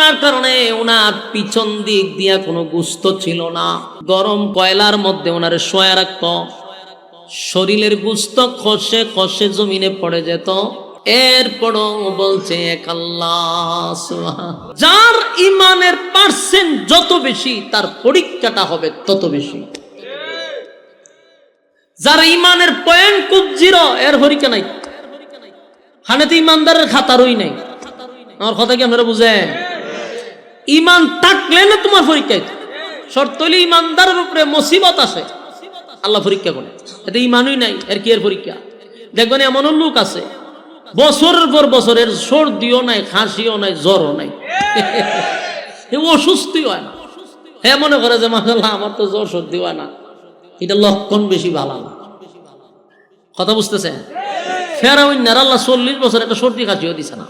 করার কারণে ওনার পিছন দিক দিয়া কোনো গোশত ছিল না, গরম কয়লার মধ্যে ওনারে শোয়া রাখত, শরীরের গোশত খসে খসে জমিনে পড়ে যেত। এরপরও বলছে এক আল্লাহ। যার ইমানের পার্সেন্ট যত বেশি তার পরীক্ষাটা হবে তত বেশি। যার ইমানের পয়েন্ট খুব জিরো, এর পরীক্ষা নাই। হানেতে ইমানদারের খাতারই নাই। আমার কথা কি আপনারা বুঝেন? ইমান থাকলে না তোমার পরীক্ষায়, শর্ত হইলে ইমানদারের উপরে মুসিবত আসে, আল্লাহ পরীক্ষা করে। এতে ইমানই নাই, এর কি এর পরীক্ষা? দেখবেন এমন লোক আছে বছরের পর বছরের সর্দিও নাই, খাসিও নাই, জ্বরও নাই, অসুস্থই হয় না। হ্যাঁ, মনে করে যে মাশাআল্লাহ আমার তো জ্বর সর্দি হয় না, এটা লক্ষণ বেশি ভালো না। কথা বুঝতেছেন? ফেরাউন্নার আল্লাহ 40 বছর একটা সর্দি খাসিও দিছে না।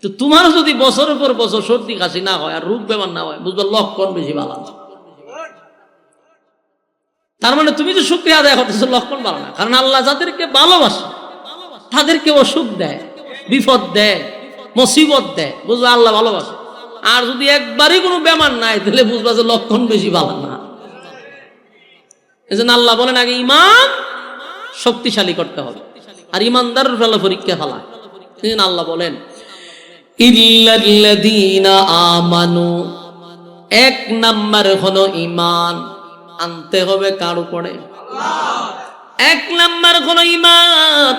তো তোমার যদি বছরের পর বছর সর্দি কাশি না হয় আর রোগ বেমার না হয়, বুঝবে লক্ষণ বেশি ভালো না। তার মানে তুমি যে শুকরিয়া আদায় করতেছো, লক্ষণ ভালো না। কারণ আল্লাহ যাদেরকে ভালোবাসে তাদেরকে অসুখ দেয়, বিপদ দেয়, মুসিবত দেয়, বুঝবে আল্লাহ ভালোবাসে। আর যদি একবারই কোনো বেমার নাই, তাহলে বুঝবা যে লক্ষণ বেশি ভালো না। এজন্য আল্লাহ বলেন আগে ঈমান শক্তিশালী করতে হবে, আর ঈমানদারের ফেলা পরীক্ষা ফেলা। এজন্য আল্লাহ বলেন ইল্লাল্লাযীনা আমানু, এক নাম্বার হলো ঈমান আনতে হবে কার উপরে? এক নাম্বার হলো ঈমান।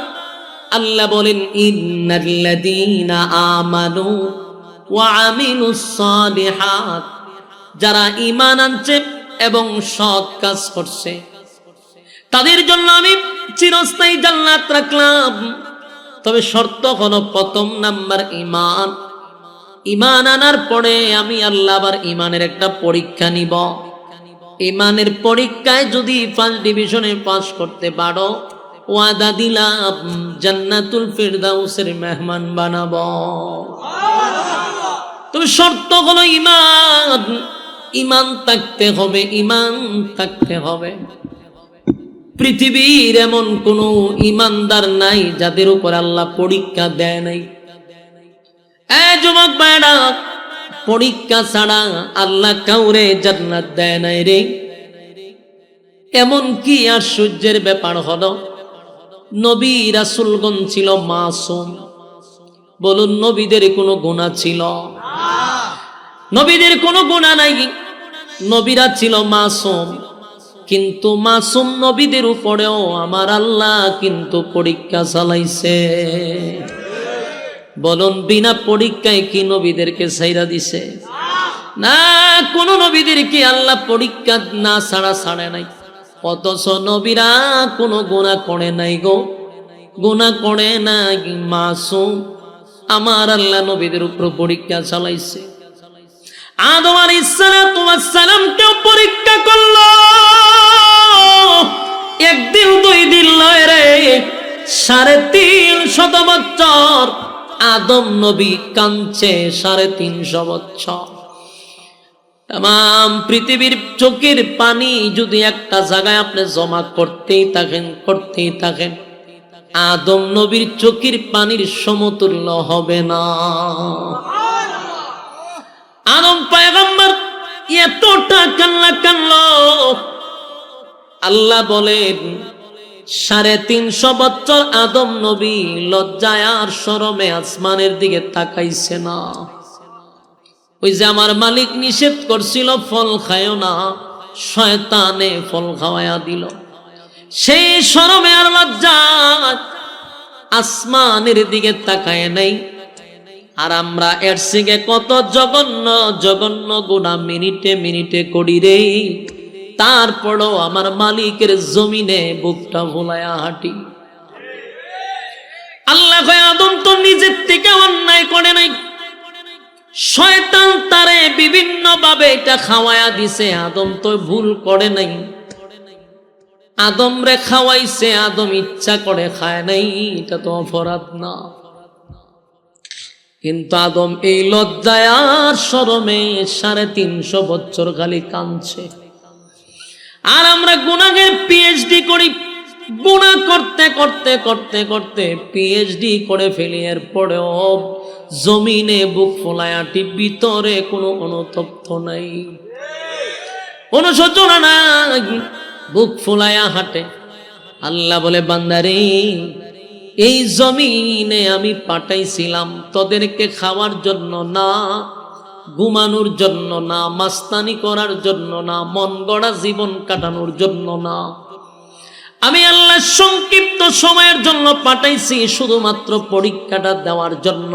আল্লাহ বলেন ইন্নাল্লাযীনা আমানু ওয়া আমিলুস সালিহাত, যারা ঈমান আনছে এবং সৎ কাজ করছে তাদের জন্য আমি চিরস্থায়ী জান্নাত রাখলাম। তবে শর্ত হলো প্রথম নাম্বার ঈমান। ঈমান আনার পরে আমি আল্লাহ আবার ঈমানের একটা পরীক্ষা নিব। ঈমানের পরীক্ষায় যদি ফার্স্ট ডিভিশনে পাস করতে পারো, ওয়াদা দিলাম জান্নাতুল ফিরদাউসের মেহমান বানাবো। তবে শর্ত হলো ঈমান। ঈমান থাকতে হবে, ঈমান থাকতে হবে। পৃথিবীর এমন কোন ঈমানদার নাই যাদের উপর আল্লাহ পরীক্ষা দেয় নাই। যুবক ভাইরা, পরীক্ষা ছাড়া আল্লাহ কাউরে জান্নাত দেয় নাই রে। এমন কি আশ্চর্যের ব্যাপার হলো, নবী রাসূলগণ ছিল মাসুম। বলুন, নবীদের কোনো গুনাহ ছিল? নবীদের কোনো গুনাহ নাই, নবীরা ছিল মাসুম। কিন্তু মাসুম নবীদের উপরেও আমার আল্লাহ কিন্তু পরীক্ষা চালাইছে। বলুন, বিনা পরীক্ষায় কি নবীদেরকে ছাইরা দিছে? না, কোন নবীদেরকে আল্লাহ পরীক্ষা না ছাড়া ছাড়ে নাই। অথচ নবীরা কোনো গুনাহ করে নাই গো, গুনাহ করে নাই, মাসুম। আমার আল্লাহ নবীদের উপর পরীক্ষা চালাইছে। আদম আলাইহিস সালাম কেউ পরীক্ষা করলো, একদিন দুই দিন নয় রে, 350 বছর আদম নবী কাঁদছে। 350 বছর তাম পৃথিবীর চোখের পানি যদি একটা জায়গায় আপনি জমা করতেই থাকেন, আদম নবীর চোখের পানির সমতুল্য হবে না। আদম পয়গম্বর এতটা কান্না, আল্লাহ বলেন 350 বছর আদম নবী লজ্জায় আর শরমে আসমানের দিকে তাকাইছে না। ওই যে আমার মালিক নিষেধ করছিল ফল খায়ও না, শয়তানে ফল খাওয়ায়া দিল। সেই শরমে আর লজ্জায় আসমানের দিকে তাকায় নাই। আর আমরা এর থেকে কত জঘন্য গুনাহ মিনিটে করি রে। তারপরও আমার মালিকের জমিনে বুকটা ভোলায়া হাঁটি। আল্লাহ কয়, আদম তো নিজের থেকে অন্যায় করে নাই, শয়তান তারে বিভিন্ন ভাবে এটা খাওয়ায়া দিছে। আদম তো ভুল করে নাই, আদম রে খাওয়াইছে, আদম ইচ্ছা করে খায় নাই, এটা তো অপরাধ না। কিন্তু আদম এই লজ্জায় আর শরমে 350 বছর খালি কাঁদছে। আর আমরা গুনাহের পিএইচডি করি, গুনাহ করতে করতে করতে করতে পিএইচডি করে ফেলি, এরপরেও জমিনে বুক ফোলায়াটি, ভিতরে কোনো অনুতপ্ত নাই, অনুশোচনা নাই, বুক ফোলায়া হাঁটে। আল্লাহ বলে, বান্দারে, এই জমিনে আমি পাঠাইছিলাম তোদেরকে খাওয়ার জন্য না, ঘুমানোর জন্য না, মাস্তানি করার জন্য না, মন গড়া জীবন কাটানোর জন্য না। আমি আল্লাহ সংক্ষিপ্ত সময়ের জন্য পাঠাইছি, শুধুমাত্র পরীক্ষাটা দেওয়ার জন্য।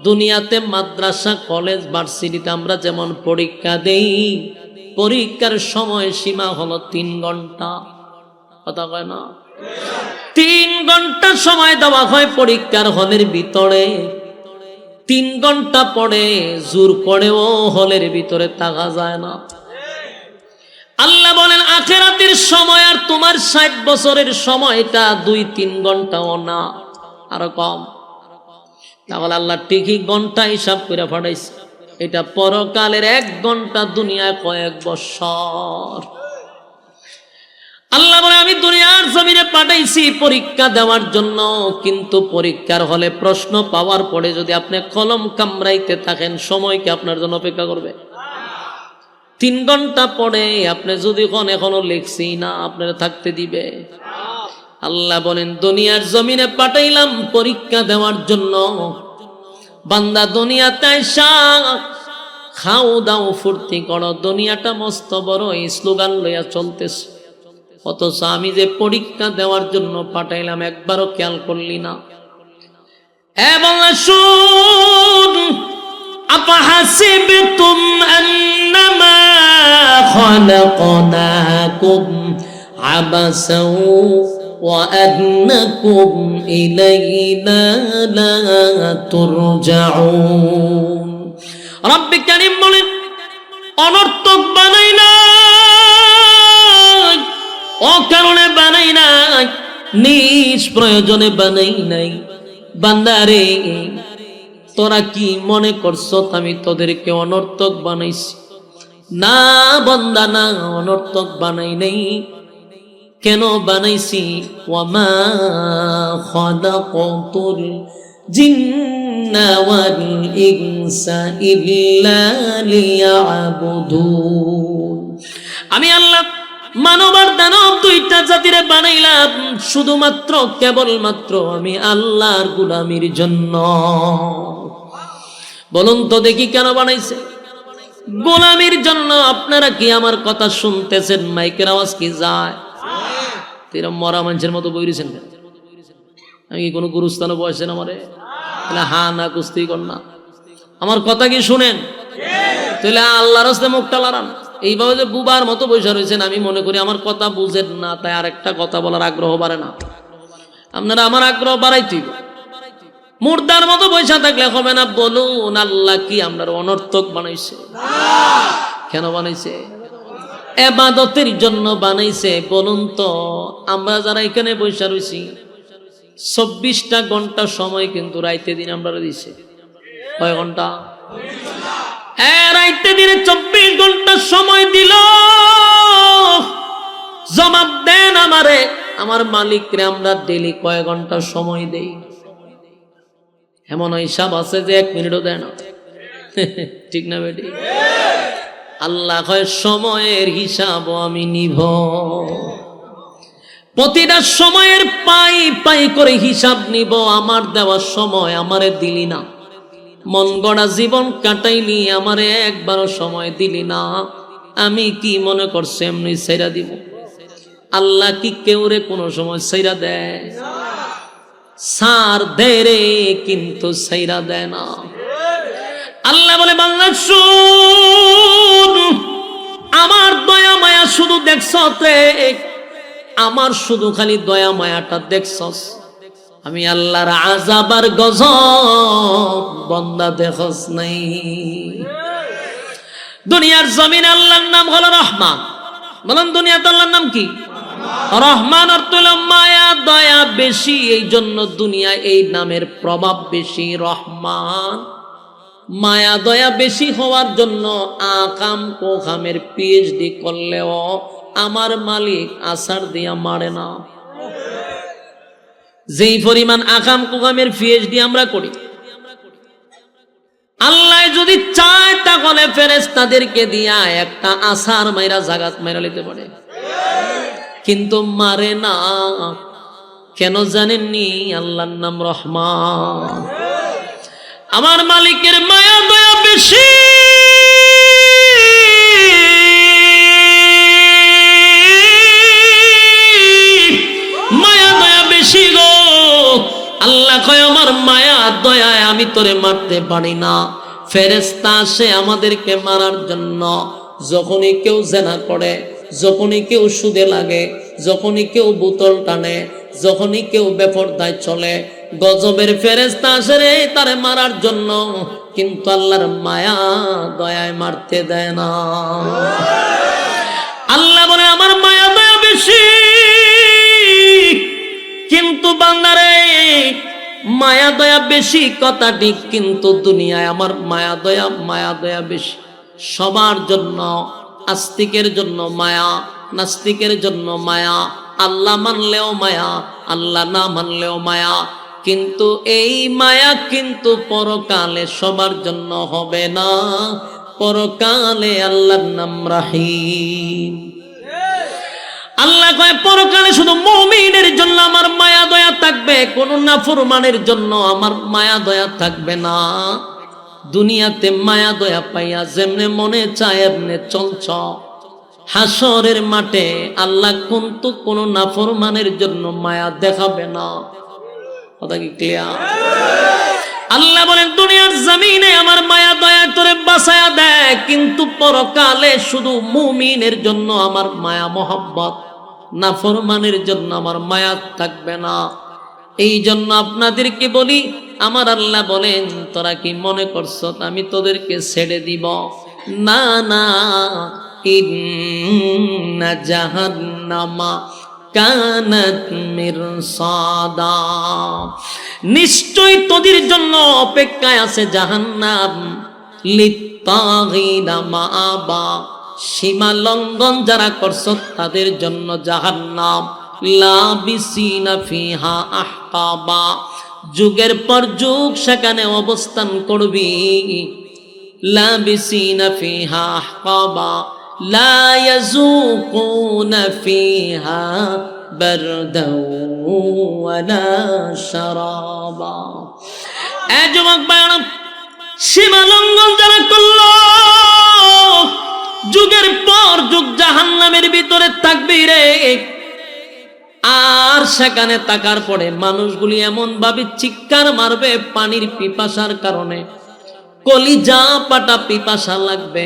দুনিয়াতে মাদ্রাসা, কলেজ, ভার্সিটিতে আমরা যেমন পরীক্ষা দেই, পরীক্ষার সময় সীমা হলো 3 ঘন্টা। কথা কয় না? 3 ঘন্টা সময় দেওয়া হয় পরীক্ষার হলের ভিতরে। 3 ঘন্টা পরে জোর করেও হলের ভিতরে থাকা যায় না। আল্লাহ বলেন, আখিরাতের সময় আর তোমার 60 বছরের সময়টা 2-3 ঘন্টাও না, আরো কম। তাহলে আল্লাহ ঠিকই ঘন্টা হিসাব করে পাঠাইছে। এটা পরকালের 1 ঘন্টা, দুনিয়ায় কয়েক বছর। আল্লাহ বলে, আমি দুনিয়ার জমিনে পাঠাইছি পরীক্ষা দেওয়ার জন্য, কিন্তু পরীক্ষার হলে প্রশ্ন পাওয়ার পরে যদি আপনি কলম কামড়াইতে থাকেন, সময় কি আপনার জন্য অপেক্ষা করবে? 3 ঘন্টা পরে আপনি যদি এখনো লিখছি না, আপনারা থাকতে দিবে? আল্লাহ বলেন, দুনিয়ার জমিনে পাঠাইলাম পরীক্ষা দেওয়ার জন্য। বান্দা দুনিয়াতে আইসা খাও দাও ফুর্তি করো, দুনিয়াটা মস্ত বড় এই স্লোগান লইয়া চলতেছে। অথচ আমি যে পরীক্ষা দেওয়ার জন্য পাঠাইলাম একবারও খেয়াল করলি না। এবং শুন, আফাহাসিবতুম আন্নামা খালাকনাকুম আবাসাও ওয়া আন্নাকুম ইলাইনা লা তুরজাউন। রব্বে কারীম বলেন, অনর্থক বানাই না, অকারণে বানাই নাই, নিজ প্রয়োজনে বানাই নাই। বান্দারে, তোরা কি মনে করছো আমি তোদেরকে অনর্থক বানাইছি? না বান্দা, না, অনর্থক বানাই নাই। কেন বানাইছি? ওয়ামা খালাকাতুল জিন্না ওয়াল ইনসা ইল্লা লিয়াবুদুন। আমি আল্লাহ মানব আর দানব 2টা জাতিরে বানাইলাম শুধুমাত্র কেবলমাত্র আমি আল্লাহর গোলামির জন্য। বলুন তো দেখি কেন বানাইছে? গোলামির জন্য। আপনারা কি আমার কথা শুনতেছেন? মাইকের আওয়াজ কি যায়? তেরা মরা মানুষের মতো বইরেছেন। আমি কি কোনো গুরুস্থানে বসেছেন আমারে? তাহলে হা না কুস্তি কর না, আমার কথা কি শুনেন? তাহলে আল্লাহর রাস্তায় মুখটা লড়ান। এইভাবে যে বুবার মতো বসে রয়েছেন, আমি মনে করি আমার কথা বুঝেন না, তাই আরেকটা কথা বলার আগ্রহ বাড়ে না। আপনারা আমার আগ্রহ বাড়াইতে, মুর্দার মতো বসে থাকলে হবে না। বলুন, আল্লাহ কি আমরা অনর্থক বানাইছে? কেন বানাইছে? ইবাদতের জন্য বানাইছে। বলুন তো, আমরা যারা এখানে বসে রয়েছি 24টা ঘন্টা সময় কিন্তু রাইতে দিন আমরা দিছে। কয় ঘন্টা? রাইতে দিনে 24 ঘন্টা সময় দিল। জবাব দেন আমারে, আমার মালিকরে আমরা ডেলি কয় ঘন্টা সময় দেই? এমন হিসাব আছে যে 1 মিনিটও দেয় না। ঠিক না বেটি? আল্লাহ কয়, সময়ের হিসাব আমি নিব। প্রতিটা সময়ের পাই পাই করে হিসাব নিব। আমার দেওয়া সময় আমারে দিলি না, মন গড়া জীবন কাটাইলি, আমারে একবারও সময় দিলি না। আমি কি মনে করছি এমনি ছেড়া দিব? আল্লাহ কি কেউরে কোনো সময় ছেড়া দেয়? সার দেয় রে, কিন্তু ছেড়া দেয় না। আল্লাহ বলে, বান্দা শুন, আমার দয়া মায়া শুধু দেখছস, আমার শুধু খালি দয়া মায়াটা দেখছস। আমি আল্লাহর আযাব আর গজব বান্দা দেখছ নাই। দুনিয়ার জমিন আল্লাহর নাম হলো রহমান। বলেন, দুনিয়াতে আল্লাহর নাম কি? রহমান অর্থ হলো মায়া দয়া বেশি, এই জন্য দুনিয়ায় এই নামের প্রভাব বেশি। রহমান, মায়া দয়া বেশি হওয়ার জন্য আকাম কোখামের পিএইচডি করলেও আমার মালিক আসার দিয়া মারে না। যেই পরিমাণ আকাম কুকামের পিএইচডি আমরা করি, আল্লাহ যদি চায় তাহলে ফেরেশতাদেরকে দিয়া একটা আসার মাইরা জাগাত মাইরা নিতে পারে, কিন্তু মারে না। কেন জানেননি? আল্লাহর নাম রহমান। আমার মালিকের মায়া দয়া বেশি। মায়া দয়া বেশি গো। আল্লাহ কয় আমার মায়া দয়ায় আমি তোরে মারতে পারি না। ফেরেশতা আসে আমাদেরকে মারার জন্য। যখনই কেউ জেনা করে, যখনই কেউ সুদে লাগে, যখনই কেউ বোতল টানে, যখনই কেউ বেপরদায় চলে, গজবের ফেরেশতা আসে রে তারে মারার জন্য, কিন্তু আল্লাহর মায়া দয়ায় মারতে দেয় না। আল্লাহ বলে আমার মায়া দয়া বেশি, কিন্তু বান্দারে মায়া দয়া বেশি কথা ঠিক, কিন্তু দুনিয়ায় আমার মায়া দয়া বেশি। সবার জন্য, আস্তিকের জন্য মায়া, নাস্তিকের জন্য মায়া, আল্লাহ মানলেও মায়া, আল্লাহ না মানলেও মায়া। কিন্তু এই মায়া কিন্তু পরকালে সবার জন্য হবে না। পরকালে আল্লাহর নাম রাহিম। আল্লাহ কয় পরকালে শুধু মুমিনের জন্য আমার মায়া দয়া থাকবে, কোন নাফরমানের জন্য আমার মায়া দয়া থাকবে না। দুনিয়াতে মায়া দয়া পাইয়া যেমনে মনে চায় এমনে চলছ, হাসরের মাঠে আল্লাহ কিন্তু কোন নাফরমানের জন্য মায়া দেখাবে না। কথা কি ক্লিয়ার? আল্লাহ বলেন দুনিয়ার জমিনে আমার মায়া দয়া তোরে বাঁচায়া দেয়, কিন্তু পরকালে শুধু মুমিনের জন্য আমার মায়া মহব্বত, নাফরমানের জন্য আমার মায়া থাকবে না। এই জন্য আপনাদেরকে বলি, আমার আল্লাহ বলেন তোরা কি মনে করছো আমি তোদেরকে ছেড়ে দিব? না না, ইন্না জাহান্নামা কানাত মিরসাদা, নিশ্চয় তোদের জন্য অপেক্ষায় আছে জাহান্নাম। লিত্তাগিনা মাআবা, সীমা লঙ্ঘন যারা করছো তাদের জন্য জাহান্নাম। লাবিসিনা ফিহা আহকাবা, যুগের পর যুগ সেখানে অবস্থান করবি। লাবিসিনা ফিহা আহকাবা লা ইয়াযুকুনা ফিহা বারদাও ওয়ালা শারাবা। এ যুবক ভাইরা, সীমা লঙ্ঘন যারা করলো যুগের পর যুগ জাহান্নামের ভিতরে থাকবি রে। আর সেখানে থাকার পরে মানুষগুলি এমন ভাবে চিৎকার মারবে পানির পিপাসার কারণে, কলিজা পাটা পিপাসা লাগবে।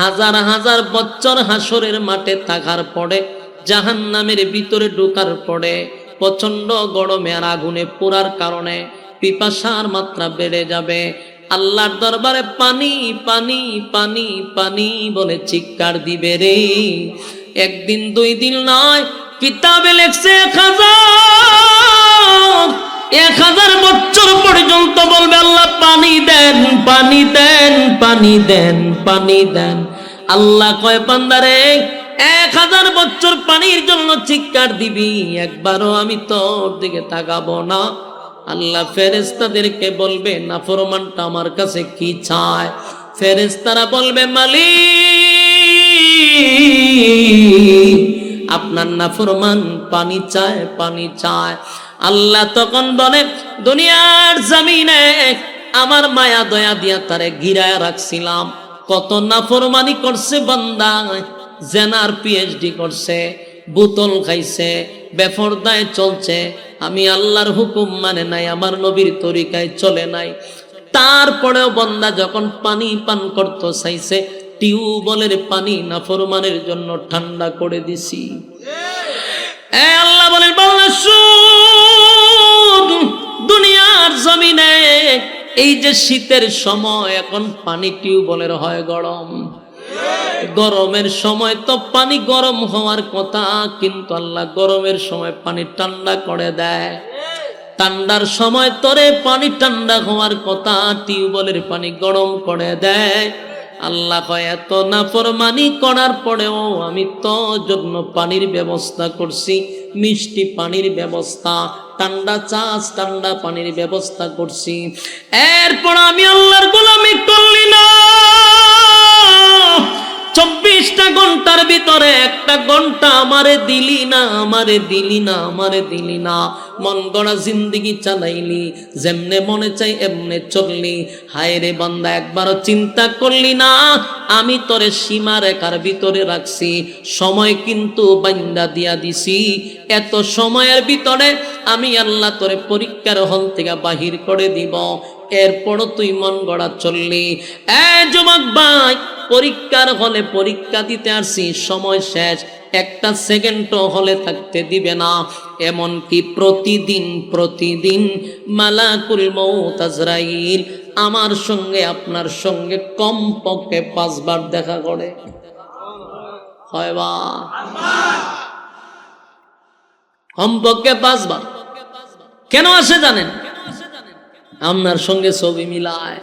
হাজার হাজার বছর হাসরের মাঠে থাকার পরে, জাহান্নামের ভিতরে ঢোকার পরে প্রচন্ড গরমে আর আগুনে পোড়ার কারণে পিপাসার মাত্রা বেড়ে যাবে। আল্লাহর দরবারে পানি পানি পানি পানি বলে চিৎকার দিবে রে। একদিন দুই দিন নয়, কিতাবে লেখছে 1000 বছর পর্যন্ত বলবে আল্লাহ পানি দেন, পানি দেন, পানি দেন, পানি দেন। আল্লাহ কয় বান্দারে 1000 বছর পানির জন্য চিৎকার দিবি, একবারও আমি তোর দিকে তাকাবো না। আল্লাহ ফেরেশতাদেরকে বলবে নাফরমানটা আমার কাছে কি চায়? ফেরেশতারা বলবে মালিক আপনার নাফরমান পানি চায়, পানি চায়। আল্লাহ তখন বলে দুনিয়ার জমিনে আমার মায়া দয়া দিয়া তারে ঘিরায় রাখছিলাম। কত নাফরমানি করছে বান্দা, জেনার পিএইচডি করছে, বোতল খাইছে, বেপরদায় চলছে, আমি আল্লাহর হুকুম মানে নাই, আমার নবীর তরিকায় চলে নাই। তারপরেও বান্দা যখন পানি পান করতে চাইছে, টিউবওয়েলের পানি নাফরমানের জন্য ঠান্ডা করে দিছি। আল্লাহ বলেন বান্দা শুন, দুনিয়ার জমিনে এই যে শীতের সময়, এখন পানি টিউবওয়েলের হয় গরম। গরমের সময় তো পানি গরম হওয়ার কথা, কিন্তু আল্লাহ গরমের সময় পানি ঠান্ডা করে দেয়। ঠান্ডার সময় তোরে পানি ঠান্ডা হওয়ার কথা, টিউবওয়েলের পানি গরম করে দেয়। আল্লাহ কয় এত নাফরমানি করার পরেও আমি তো জন্য পানির ব্যবস্থা করছি, মিষ্টি পানির ব্যবস্থা, ঠান্ডা চাষ ঠান্ডা পানির ব্যবস্থা করছি। এরপর আমি আল্লাহর গোলামি করলি না। 24টা ঘন্টার ভিতরে 1টা ঘন্টা আমারে দিলি না, আমারে দিলি না, আমারে দিলি না। মন গড়া জিন্দেগি চালাইলি, যেমনে মনে চাই এমনে চললি। হায় রে বান্দা, একবারও চিন্তা করলি না আমি তোরে সীমা রেখার ভিতরে রাখছি, সময় কিন্তু বান্দা দিয়া দিছি। এত সময়ের ভিতরে আমি আল্লাহ তোরে পরীক্ষার হল থেকে বাহির করে দিব, এরপরও তুই মন গড়া চললি। যুবক ভাই, পরীক্ষার হলে পরীক্ষা দিতে আসছি, সময় শেষ, 1টা সেকেন্ডও হলে থাকতে দিবে না। এমনকি প্রতিদিন মালাকুল মউত আজরাইল আমার সঙ্গে আপনার সঙ্গে কমপক্ষে 5 বার দেখা করে। হয় বা কমপক্ষে 5 বার। কেন আসে জানেন? আপনার সঙ্গে ছবি মিলায়,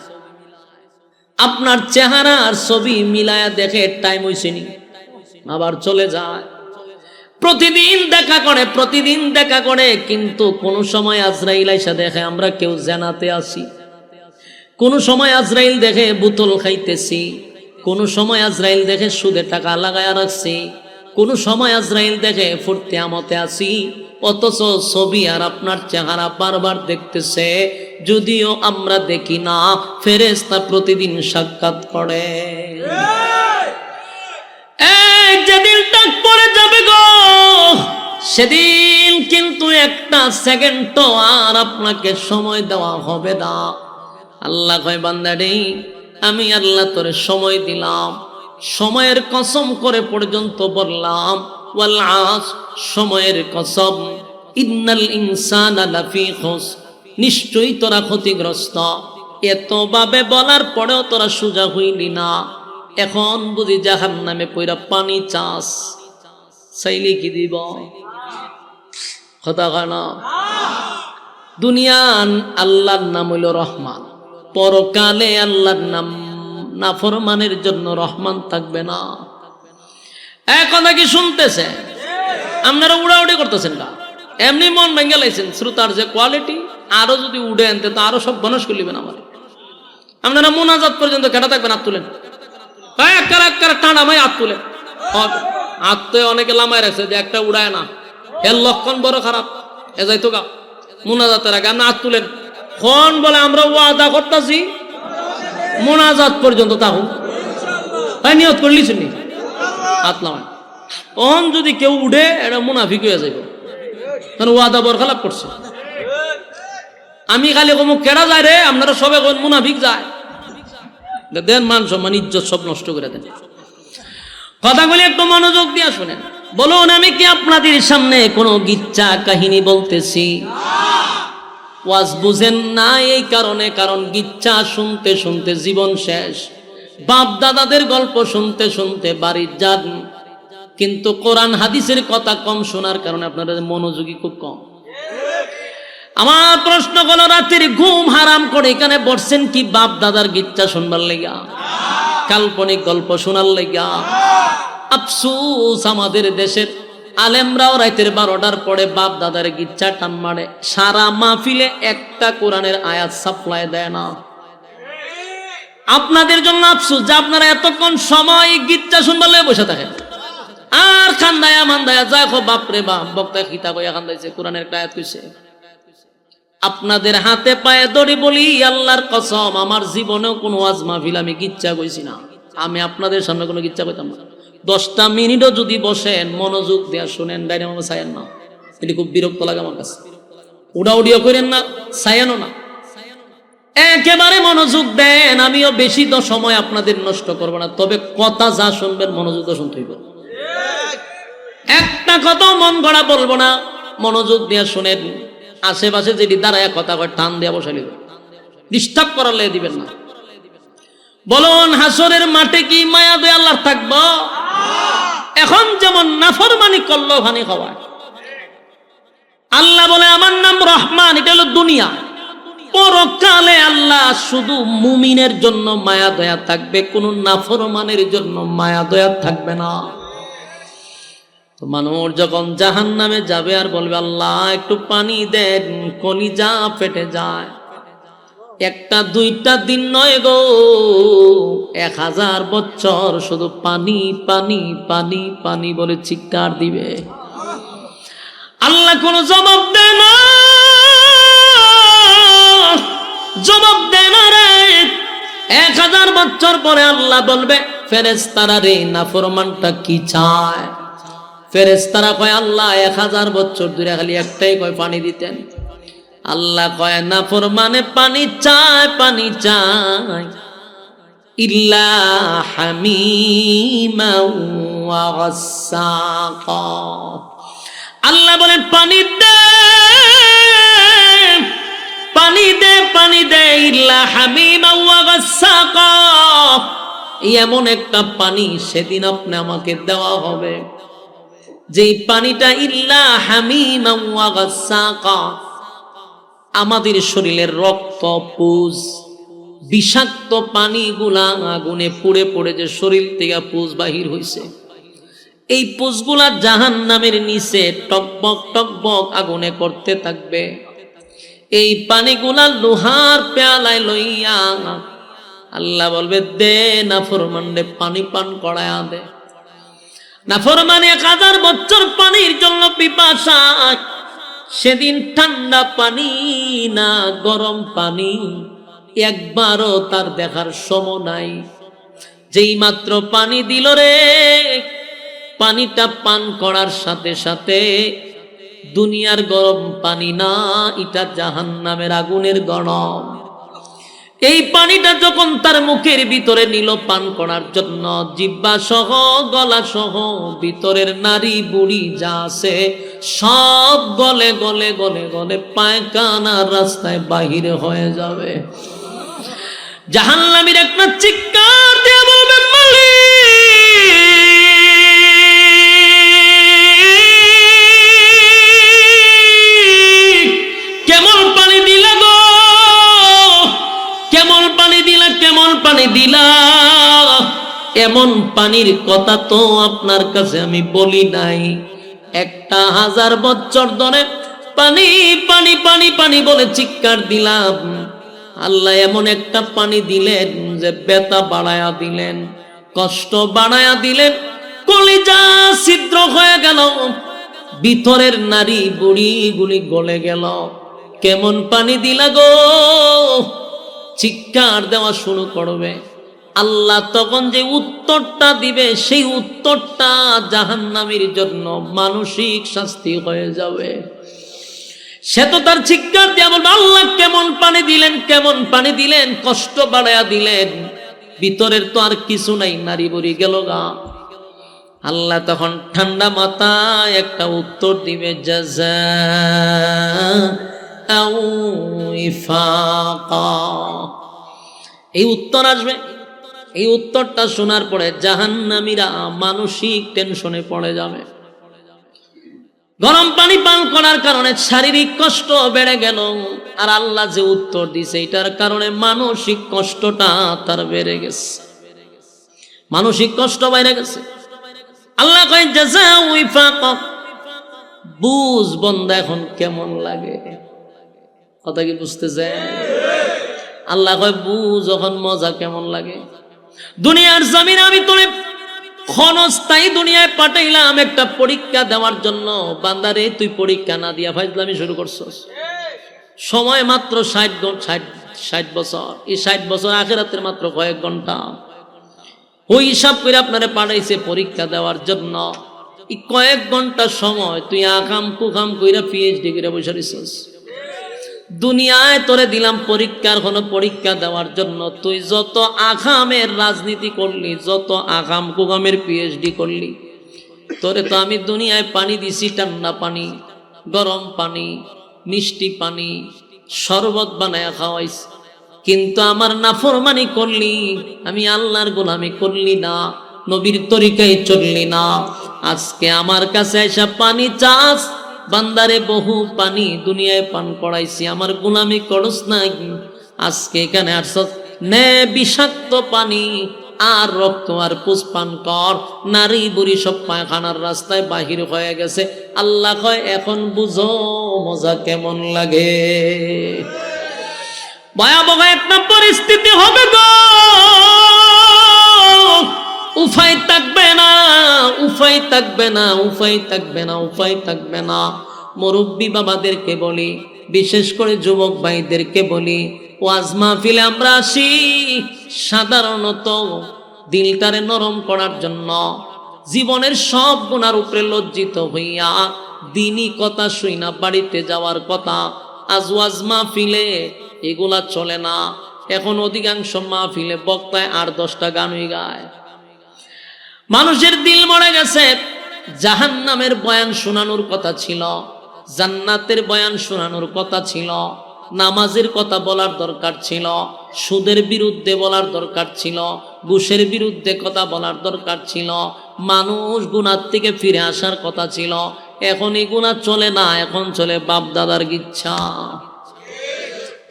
আপনার চেহারা আর ছবি মিলায়া দেখে টাইম হইছে নি, আবার চলে যায়। প্রতিদিন দেখা করে, কিন্তু কোন সময় আজরাইল আইসা দেখে আমরা কেউ জানাতে আসি, কোন সময় আজরাইল দেখে বোতল খাইতেছি, কোন সময় আজরাইল দেখে সুদে টাকা লাগায়া রাখছি, কোন সময় আজরাইল দেখে ফুর্তি আমতে আসি। অথচ ছবি আর আপনার চেহারা বারবার দেখতেছে, যদিও আমরা দেখি না। ফেরেশতা প্রতিদিন সাক্ষাৎ করে। যেদিন ডাক পড়ে যাবে গো, সেদিন কিন্তু 1টা সেকেন্ডও আর আপনাকে সময় দেওয়া হবে না। আল্লাহ কয় বান্দা রে, আমি আল্লাহ তোরে সময় দিলাম, সময়ের কসম করে পর্যন্ত বললাম ওয়াল আস, সময়ের কসম, ইন্নাল ইনসানা লাফি খুস, নিশ্চয়ই তোরা ক্ষতিগ্রস্ত। এতভাবে বলার পরেও তোরা সোজা হইলি না। এখন বুঝি জাহান্নামে পইরা পানি চাস, চাইলে কি দিব? কথা কয় না? দুনিয়ান আল্লাহর নাম হইল রহমান, পরকালে আল্লাহর নাম নাফরমানের জন্য রহমান থাকবে না। এক কথা কি শুনতেছে? আপনারা উড়াউড়ি করতেছেন না, এমনি মন ভেঙে লাইছেন। শ্রোতার যে কোয়ালিটি, আরো যদি উড়ে আনতে তো আরো সব বনস করলিবেন আমার। আপনারা মুনাজাত পর্যন্ত কেটা থাকবেন, হাত তুলেন, টানা মাই হাত তুলেন। হাত তো অনেকে লামাই রাখছে যে একটা উড়ায় না, এর লক্ষণ বড় খারাপ। এ যাইতো গা মুনাজাতের আগে আপনি হাত তুলেন। কোন বলে আমরা ওয়াদা করতেছি মুনাজাত পর্যন্ত থাকুন, তাই নিয়ত করলি শুনি হাত নামায়। অন যদি কেউ উঠে, এটা মুনাফিক হয়ে যাইব, কারণ ওয়াদা বরখালাপ করছে। আমি খালি কমুক কেডা যায় রে, আপনারা সবে মুনাফিক যায়, দেন মান সম্মান ইজ্জত সব নষ্ট করে দেন। কথাগুলি একটু মনোযোগ দিয়ে শুনেন। বলুন, আমি কি আপনাদের সামনে কোনো গিচ্ছা কাহিনী বলতেছি? ওয়াজ বুঝেন না এই কারণে, কারণ গিচ্ছা শুনতে শুনতে জীবন শেষ, বাপ দাদাদের গল্প শুনতে শুনতে বাড়ি যান, কিন্তু কোরআন হাদিসের কথা কম শোনার কারণে আপনাদের মনোযোগী খুব কম। আমার প্রশ্ন হলো, রাতের ঘুম হারাম করে এখানে বসছেন কি বাপ দাদার গিচ্ছা শুনবার লেগা, কাল্পনিক গল্প শোনার লেগা? আফসোস, আমাদের দেশের আলেমরাও রাতের 12টার পরে বাপ দাদার গিচ্ছা টান মারে, সারা মাহফিলে একটা কোরআনের আয়াত সাপ্লাই দেয় না। আপনাদের জন্য আফসোস যে আপনারা এতক্ষণ সময় গিচ্ছা শুনবার লেগে বসে থাকেন, আর খান্দায়া মান্দায়া যায় বাপরে বাপ, বক্তা খিতা কইয়া খান্দাইছে, কোরআনের আয়াত কইছে। আপনাদের হাতে পায়ে দড়ি বলি, আল্লাহর কসম, আমার জীবনেও কোনো ওয়াজ মাহফিল আমি গিচ্ছা কইছি না। আমি আপনাদের সামনে কোনো গিচ্ছা কইতাম না। 10টা মিনিটও যদি বসেন, মনোযোগ দেয়া শুনেন, ডাইনে মামা চায়েন না, এটি খুব বিরক্ত লাগে আমার কাছে। উড়াউড়িও করেন না, চায়েনও না, একেবারে মনোযোগ দেন। আমিও বেশি তো সময় আপনাদের নষ্ট করবো না, তবে কথা যা শুনবেন মনোযোগ তো শুনতে হইব। একটা কথা মন গড়া বলবো না, মনোযোগ দিয়ে শুনেন। আশেপাশে যেটি দাঁড়ায় কথা কয়, টান দেওয়া বসাইলে ডিস্টার্ব করালে দিবেন না। বলুন, হাসরের মাঠে কি মায়া দয়া আল্লাহর থাকবো? এখন যেমন নাফরমানি করলো ভানি খাওয়ায়, আল্লাহ বলে আমার নাম রহমান, এটা হলো দুনিয়া। পরকালে আল্লাহ শুধু মুমিনের জন্য মায়া দয়া থাকবে, কোন নাফরমানের জন্য মায়া দয়া থাকবে না। তো মানুষ যখন জাহান্নামে যাবে আর বলবে আল্লাহ একটু পানি দেন, কলিজা ফেটে যায়। একটা দুইটা দিন নয় গো, 1000 বছর শুধু পানি পানি পানি পানি বলে চিৎকার দিবে। আল্লাহ কোনো জবাব দেয় না, জবাব দেয় না রে। 1000 বছর পরে আল্লাহ বলবে ফেরেশতারা রে, নাফরমানটা কি চায়? ফেরেশতারা কয় আল্লাহ 1000 বছর ধরে খালি একটাই কয় পানি দিতেন। আল্লাহ কয় নাফরমানে পানি চায়, পানি চায়, ইল্লা হামিমা ওয়া গাসসাকা। আল্লাহ বলেন পানি দে, পানি দে, পানি দে, ইল্লা হামিমা ওয়া গাসসাকা। এমন একটা পানি সেদিন আপনি আমাকে দেওয়া হবে যেই পানিটা ইল্লা হামিমা ওয়া গাসসাকা, আমাদের শরীরের রক্ত পুজ বিষাক্ত পানিগুলা আগুনে পুড়ে পড়ে যে শরীর থেকে পুজ বাহির হইছে, এই পুজগুলা জাহান্নামের নিচে টকবক টকবক আগুনে করতে থাকবে। এই পানিগুলা লোহার পেয়ালায় লইয়া আল্লাহ বলবে দে নাফরমানরে পানি পান করায়া দে। নাফরমান 1000 বছর পানির জন্য পিপাসা, সেদিন ঠান্ডা পানি না গরম পানি একবারও তার দেখার সময় নাই। যেই মাত্র পানি দিল রে, পানিটা পান করার সাথে সাথে দুনিয়ার গরম পানি না, এটা জাহান্নামের আগুনের গরম। এই পানিটা যখন তার মুখের ভিতরে নিল পান করার জন্য, জিহ্বা সহ গলা সহ ভিতরের নারী বুড়ি যা আছে সব গলে গলে গলে গলে পায়খানার রাস্তায় বাহিরে হয়ে যাবে। জাহান্নামীর একটা চিৎকার দিয়ে বলবে মালিক কেমন পানি দিলা গো, কেমন পানি দিলা, কেমন পানি দিলা। এমন পানির কথা তো আপনার কাছে আমি বলি নাই। 1000 বছর ধরে পানি পানি পানি পানি বলে চিৎকার দিলাম, আল্লাহ এমন একটা পানি দিলেন যে ব্যথা বাড়ায়া দিলেন, কষ্ট বাড়ায়া দিলেন, কলিজা ছিদ্র হয়ে গেল, ভিতরের নারী বুড়ি গুলি গলে গেল। কেমন পানি দিলা গো, চিৎকার দেওয়া শুরু করবে। আল্লাহ তখন যে উত্তরটা দিবে, সেই উত্তরটা জাহান্নামীর জন্য মানসিক শাস্তি হয়ে যাবে। সে তো তার চিৎকার দিয়ে বলবে আল্লাহ কেমন পানি দিলেন, কেমন পানি দিলেন, কষ্ট বাড়ায়া দিলেন, ভিতরের তো আর কিছু নাই, নারী বুড়ি গেল গা। আল্লাহ তখন ঠান্ডা মাথায় একটা উত্তর দিবে, জাযাআউ ইফাকা। এই উত্তর আসবে। এই উত্তরটা শোনার পরে জাহান্নামীরা মানসিক টেনশনে পড়ে যাবে। গরম পানি পান করার কারণে শারীরিক কষ্ট বেড়ে গেল, আর আল্লাহ যে উত্তর দিছে এটার কারণে মানসিক কষ্টটা তার বেড়ে গেছে, মানসিক কষ্ট বেড়ে গেছে। আল্লাহ কয় জাযাউ ইফাকা, বুঝ বন্দা এখন কেমন লাগে। কথা কি বুঝতেছে? আল্লাহ কয় বুঝ যখন মজা কেমন লাগে। দুনিয়ার জমিনে আমি তোরে ক্ষণস্থায়ী দুনিয়ায় পাঠাইলাম একটা পরীক্ষা দেওয়ার জন্য। বান্দারে তুই পরীক্ষা না দিয়া ফাজলামি শুরু করছস। সময় মাত্র 60 বছর। এই 60 বছর আখিরাতের মাত্র কয়েক ঘন্টা। ওই হিসাব করে আপনারে পাঠাইছে পরীক্ষা দেওয়ার জন্য। এই কয়েক ঘন্টা সময় তুই আকাম কুকাম কইরা পিএইচডি করে বসে রইছস। দুনিয়ায় তোরে দিলাম পরীক্ষার কোনো পরীক্ষা দেওয়ার জন্য। তুই যত আকামের রাজনীতি করলি, যত আকাম কুকামের পিএইচডি করলি, তোরে তো আমি দুনিয়ায় পানি দিছি, ঠান্ডা পানি, গরম পানি, মিষ্টি পানি, শরবত বানায়া খাওয়াইছি, কিন্তু আমার নাফরমানি করলি, আমি আল্লাহর গোলামি করলি না, নবীর তরিকায় চললি না। আজকে আমার কাছে এসে পানি চাস, বান্দারে বহু পানি দুনিয়ায় পান করাইছি, আমার গোলামি করস নাই, আজকে এখানে আসছ নে বিষাক্ত পানি আর রক্ত আর পুষ্পান কর, নারী বুড়ি সব পায়খানার রাস্তায় বাহির হয়ে গেছে। আল্লাহ কয় এখন বুঝো মজা কেমন লাগে। ভয়াবহ একটা পরিস্থিতি হবে গো, উপায় থাকবে না, উপায় থাকবে না, উপায় থাকবে না, উপায় থাকবে না। মুরব্বী বাবাদেরকে বলি, বিশেষ করে যুবক ভাইদেরকে বলি, ওয়াজ মাহফিলে আমরা আসি সাধারণত দিলটারে নরম করার জন্য, জীবনের সব গুনার উপরে লজ্জিত হইয়া দিনই কথা শুই না বাড়িতে যাওয়ার কথা। আজ ওয়াজ মাহফিলে এগুলা চলে না। এখন অধিকাংশ মাহফিলে বক্তায় 8-10টা গানই গায়। মানুষের দিল মরে গেছে। জাহান্নামের বয়ান শোনানোর কথা ছিল, জান্নাতের বয়ান শোনানোর কথা ছিল, নামাজের কথা বলার দরকার ছিল, সুদের বিরুদ্ধে বলার দরকার ছিল, ঘুষের বিরুদ্ধে কথা বলার দরকার ছিল, মানুষ গুনার থেকে ফিরে আসার কথা ছিল। এখন এই গুনাহ চলে না, এখন চলে বাপ দাদার ইচ্ছা।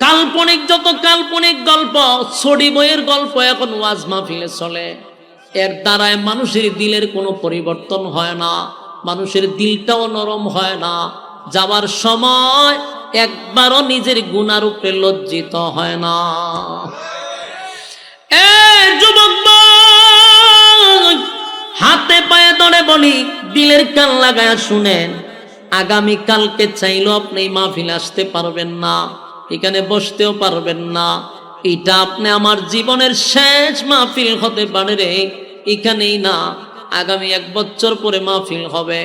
কাল্পনিক যত কাল্পনিক গল্প, ছড়ি বইয়ের গল্প এখন ওয়াজ মাহফিলে চলে। এর দ্বারায় মানুষের দিলের কোনো পরিবর্তন হয় না, মানুষের দিলটাও নরম হয় না। যাওয়ার সময় একবারও নিজের গুনার উপরে লজ্জিত হয় না। যুবক ভাই, হাতে পায়ে ধরে বলি, দিলের কান লাগায় শুনেন, আগামী কালকে চাইলেও আপনি মাহফিলে আসতে পারবেন না, এখানে বসতেও পারবেন না। এটা আপনি আমার জীবনের শেষ মাহফিল হতে পারে রে, এখানেই না, আগামী 1 বছর পরে মাহফিল হবে,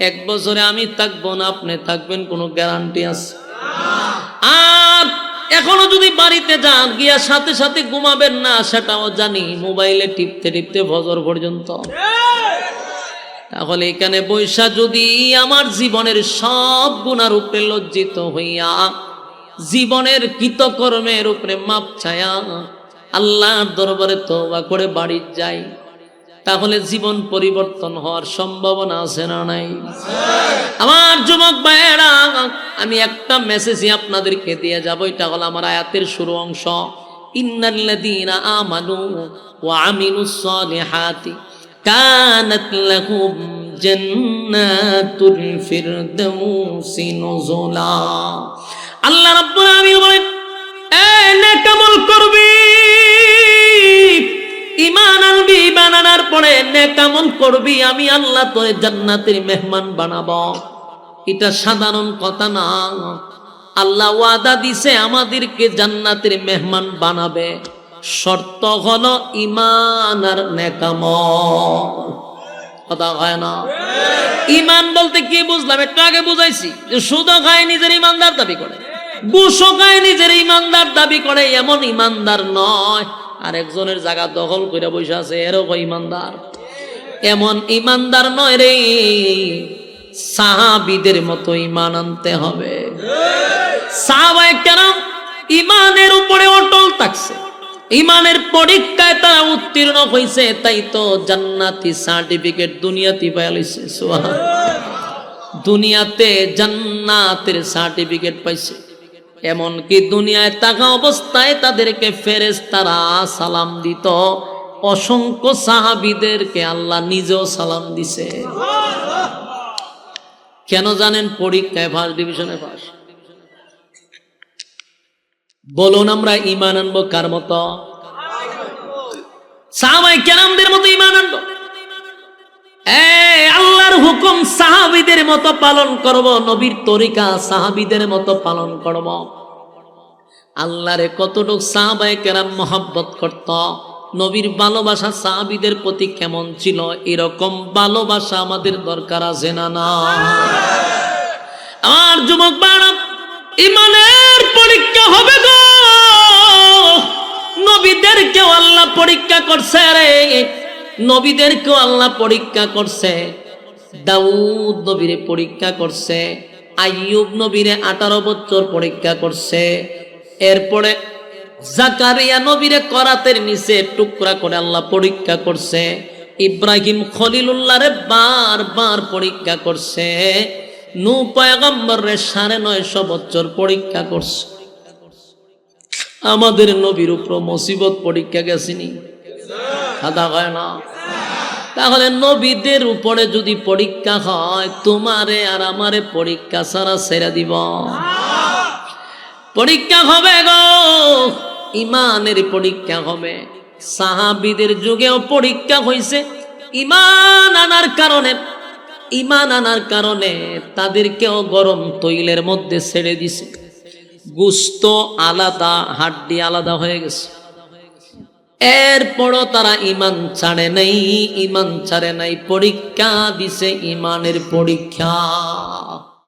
1 বছরে আমি থাকবো না আপনি থাকবেন, কোনো গ্যারান্টি আছে? আর এখনো যদি বাড়িতে যান, গিয়া সাথে সাথে ঘুমাবেন না সেটাও জানি, মোবাইলে টিপতে টিপতে ফজর পর্যন্ত। তাহলে এখানে বৈশা যদি আমার জীবনের সব গুনার উপরে লজ্জিত হইয়া, জীবনের কৃতকর্মের উপরে মাপ ছায়া আল্লাহর দরবারে তওবা করে বাড়ি যাই, তাহলে জীবন পরিবর্তন হওয়ার সম্ভাবনা আছে না নাই? আমার যুবক ভাইয়েরা, আমি একটা মেসেজই আপনাদেরকে দিয়ে যাব। এটা হলো আমার আয়াতের শুরু অংশ, ইন্নাল্লাযীনা আমানু ওয়া আমিলুস সালিহাতি কানাত লাহুম জান্নাতুল ফিরদাউসি নুজুলা। আল্লাহ রাব্বুল আলামিন বলেন, এই নেক আমল করবি, ঈমান আনবি, ঈমান আনার পরে নেক আমল করবি, আমি আল্লাহ তোরে জান্নাতের মেহমান বানাবো। এটা সাধারণ কথা না, আল্লাহ ওয়াদা দিছে আমাদেরকে জান্নাতের মেহমান বানাবে। শর্ত হলো ঈমান আর নেক আমল। কথা হয় না? ঈমান বলতে কি বুঝলাম একটু আগে বুঝাইছি, যে সুদও খায় নিজের ঈমানদার দাবি করে, ঘুষও খায় নিজের ঈমানদার দাবি করে, এমন ঈমানদার নয়। আরেকজনের জায়গা দখল করে বসে আছে, এরকম ঈমানদার। এমন ঈমানদার নয় রে, সাহাবীদের মতো ঈমান আনতে হবে। সাহাবায়ে কেরাম ঈমানের উপরে অটল থাকছে, ঈমানের পরীক্ষায় তারা উত্তীর্ণ হয়েছে, তাই তো জান্নাতি সার্টিফিকেট দুনিয়াতে পাইয়া লইছে। সুবহানাল্লাহ, দুনিয়াতে জান্নাতের সার্টিফিকেট পাইছে। এমনকি দুনিয়ায় থাকা অবস্থায় তাদেরকে ফেরেশতারা সালাম দিত, অসংখ্য সাহাবীদেরকে আল্লাহ নিজেও সালাম দিছে। কেন জানেন? পরীক্ষায় ফার্স্ট ডিভিশনে পাস। বলুন আমরা ঈমান আনবো কার মতো? সাহাবায়ে কেরামদের মতো ঈমান আনবো। আল্লাহর হুকুম সাহাবীদের মতো পালন করব, নবীর তরিকা সাহাবীদের মতো পালন করব। আল্লাহরে কতটুক সাহাবায়ে কেরাম মহব্বত করত, নবীর ভালোবাসা সাহাবীদের প্রতি কেমন ছিল, এরকম ভালোবাসা আমাদের দরকার আছে না? না। আমার যুবক ভাইরা, ঈমানের পরীক্ষা হবে গো। নবীদেরকেও আল্লাহ পরীক্ষা করছে রে, নবীদেরকেও আল্লাহ পরীক্ষা করছে। দাউদ নবীরে পরীক্ষা করছে, আইয়ুব নবীরে 18 বছর পরীক্ষা করছে। এরপরে জাকারিয়া নবীরে করাতের নিচে টুকরা করে আল্লাহ পরীক্ষা করছে। ইব্রাহিম খলিলুল্লাহরে বারবার পরীক্ষা করছে। নূহ পয়গম্বরে 950 বছর পরীক্ষা করছে। আমাদের নবীর উপর মুসিবত পরীক্ষা গেছিনি, খাদা হয় না? তাহলে নবীদের উপরে যদি পরীক্ষা হয়, তোমারে আর আমারে পরীক্ষা ছাড়া ছেড়ে দিব? পরীক্ষা হবে গো, ইমানের পরীক্ষা হবে। সাহাবীদের যুগেও পরীক্ষা হয়েছে ইমান আনার কারণে। ইমান আনার কারণে তাদেরকেও গরম তৈলের মধ্যে ছেড়ে দিছে, গোশত আলাদা, হাড্ডি আলাদা হয়ে গেছে। এরপরও তারা ইমান ছাড়ে নাই, ইমান ছাড়ে নাই, পরীক্ষা দিছে ইমানের পরীক্ষা।